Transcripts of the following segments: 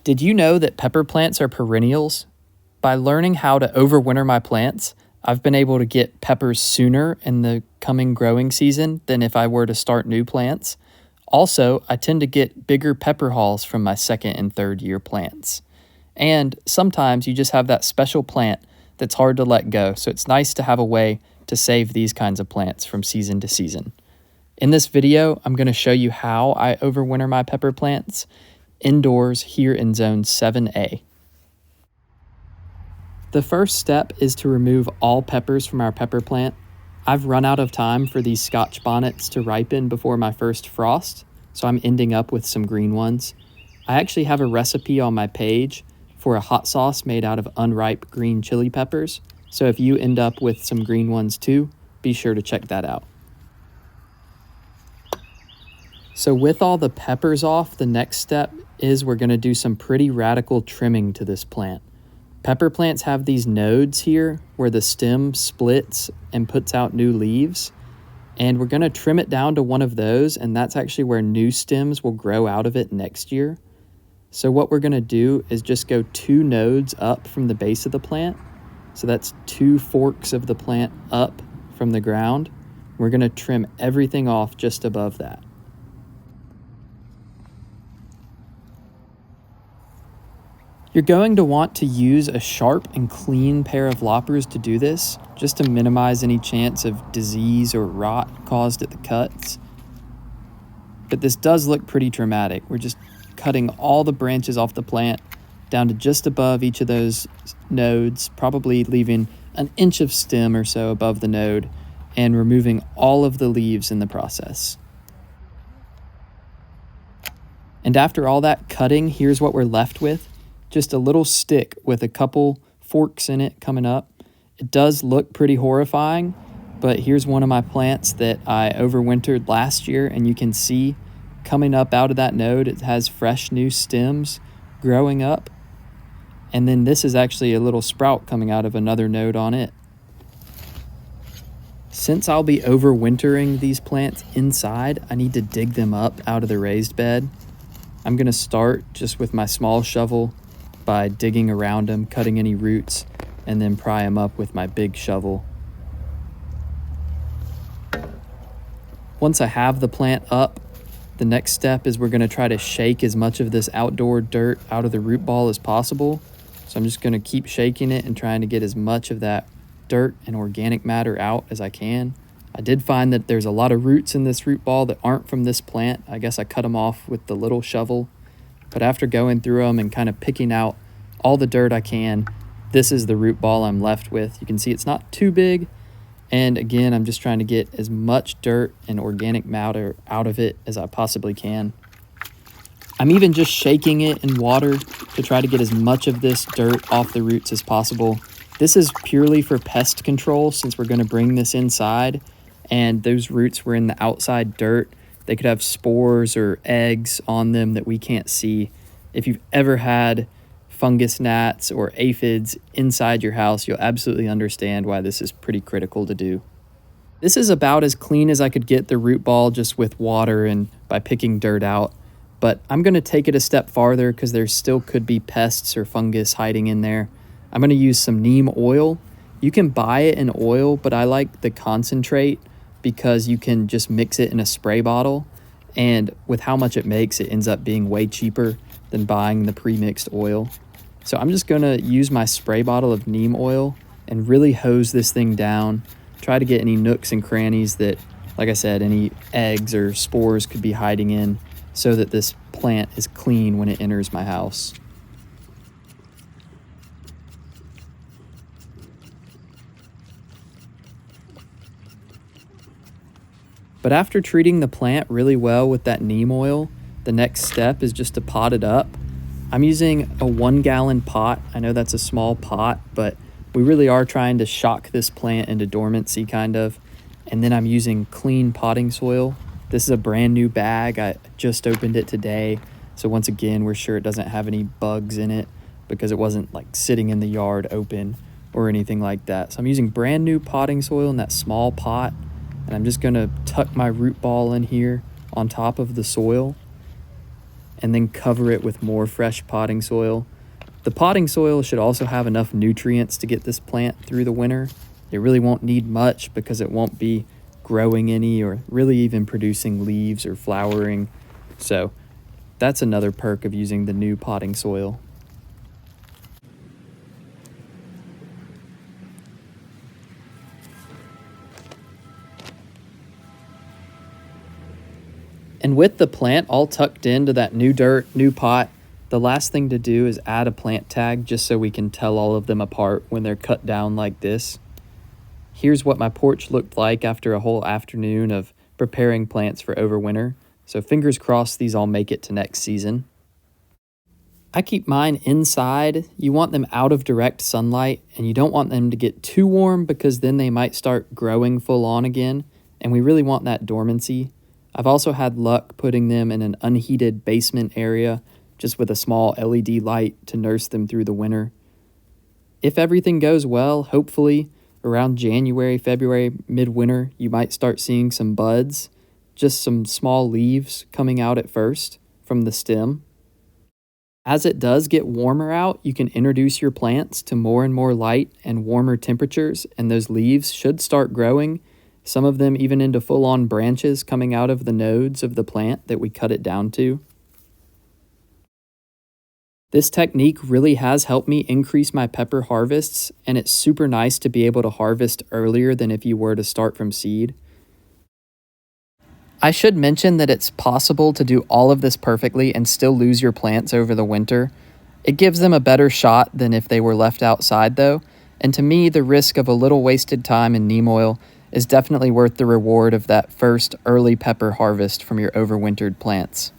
Did you know that pepper plants are perennials? By learning how to overwinter my plants, I've been able to get peppers sooner in the coming growing season than if I were to start new plants. Also, I tend to get bigger pepper hauls from my second and third year plants. And sometimes you just have that special plant that's hard to let go, so it's nice to have a way to save these kinds of plants from season to season. In this video, I'm going to show you how I overwinter my pepper plants indoors here in Zone 7A. The first step is to remove all peppers from our pepper plant. I've run out of time for these Scotch bonnets to ripen before my first frost, so I'm ending up with some green ones. I actually have a recipe on my page for a hot sauce made out of unripe green chili peppers, so if you end up with some green ones too, be sure to check that out. So with all the peppers off, the next step is we're going to do some pretty radical trimming to this plant. Pepper plants have these nodes here where the stem splits and puts out new leaves, and we're going to trim it down to one of those, and that's actually where new stems will grow out of it next year. So what we're going to do is just go 2 nodes up from the base of the plant. So that's 2 forks of the plant up from the ground. We're going to trim everything off just above that. You're going to want to use a sharp and clean pair of loppers to do this, just to minimize any chance of disease or rot caused at the cuts. But this does look pretty dramatic. We're just cutting all the branches off the plant down to just above each of those nodes, probably leaving an inch of stem or so above the node, and removing all of the leaves in the process. And after all that cutting, here's what we're left with. Just a little stick with a couple forks in it coming up. It does look pretty horrifying, but here's one of my plants that I overwintered last year, and you can see coming up out of that node, it has fresh new stems growing up. And then this is actually a little sprout coming out of another node on it. Since I'll be overwintering these plants inside, I need to dig them up out of the raised bed. I'm going to start just with my small shovel by digging around them, cutting any roots, and then pry them up with my big shovel. Once I have the plant up, the next step is we're going to try to shake as much of this outdoor dirt out of the root ball as possible. So I'm just going to keep shaking it and trying to get as much of that dirt and organic matter out as I can. I did find that there's a lot of roots in this root ball that aren't from this plant. I guess I cut them off with the little shovel. But after going through them and kind of picking out all the dirt I can, this is the root ball I'm left with. You can see it's not too big. And again, I'm just trying to get as much dirt and organic matter out of it as I possibly can. I'm even just shaking it in water to try to get as much of this dirt off the roots as possible. This is purely for pest control since we're going to bring this inside, and those roots were in the outside dirt. They could have spores or eggs on them that we can't see. If you've ever had fungus gnats or aphids inside your house, you'll absolutely understand why this is pretty critical to do. This is about as clean as I could get the root ball just with water and by picking dirt out. But I'm going to take it a step farther because there still could be pests or fungus hiding in there. I'm going to use some neem oil. You can buy it in oil, but I like the concentrate because you can just mix it in a spray bottle, and with how much it makes, it ends up being way cheaper than buying the pre-mixed oil. So I'm just going to use my spray bottle of neem oil and really hose this thing down, try to get any nooks and crannies that, like I said, any eggs or spores could be hiding in, so that this plant is clean when it enters my house. But after treating the plant really well with that neem oil, the next step is just to pot it up. I'm using a 1-gallon pot. I know that's a small pot, but we really are trying to shock this plant into dormancy kind of. And then I'm using clean potting soil. This is a brand new bag. I just opened it today. So once again, we're sure it doesn't have any bugs in it because it wasn't like sitting in the yard open or anything like that. So I'm using brand new potting soil in that small pot. And I'm just going to tuck my root ball in here on top of the soil. and then cover it with more fresh potting soil. The potting soil should also have enough nutrients to get this plant through the winter. It really won't need much because it won't be growing any or really even producing leaves or flowering. So that's another perk of using the new potting soil. And with the plant all tucked into that new dirt, new pot, the last thing to do is add a plant tag just so we can tell all of them apart when they're cut down like this. Here's what my porch looked like after a whole afternoon of preparing plants for overwinter. So fingers crossed these all make it to next season. I keep mine inside. You want them out of direct sunlight, and you don't want them to get too warm because then they might start growing full on again, and we really want that dormancy. I've also had luck putting them in an unheated basement area just with a small LED light to nurse them through the winter. If everything goes well, hopefully around January, February, midwinter, you might start seeing some buds, just some small leaves coming out at first from the stem. As it does get warmer out, you can introduce your plants to more and more light and warmer temperatures, and those leaves should start growing, some of them even into full-on branches coming out of the nodes of the plant that we cut it down to. This technique really has helped me increase my pepper harvests, and it's super nice to be able to harvest earlier than if you were to start from seed. I should mention that it's possible to do all of this perfectly and still lose your plants over the winter. It gives them a better shot than if they were left outside though, and to me the risk of a little wasted time in neem oil is definitely worth the reward of that first early pepper harvest from your overwintered plants.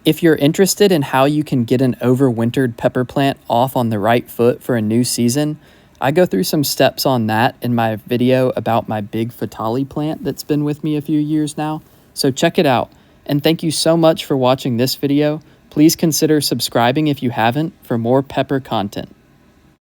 If you're interested in how you can get an overwintered pepper plant off on the right foot for a new season, I go through some steps on that in my video about my big Fatali plant that's been with me a few years now, so check it out. And thank you so much for watching this video. Please consider subscribing if you haven't for more pepper content.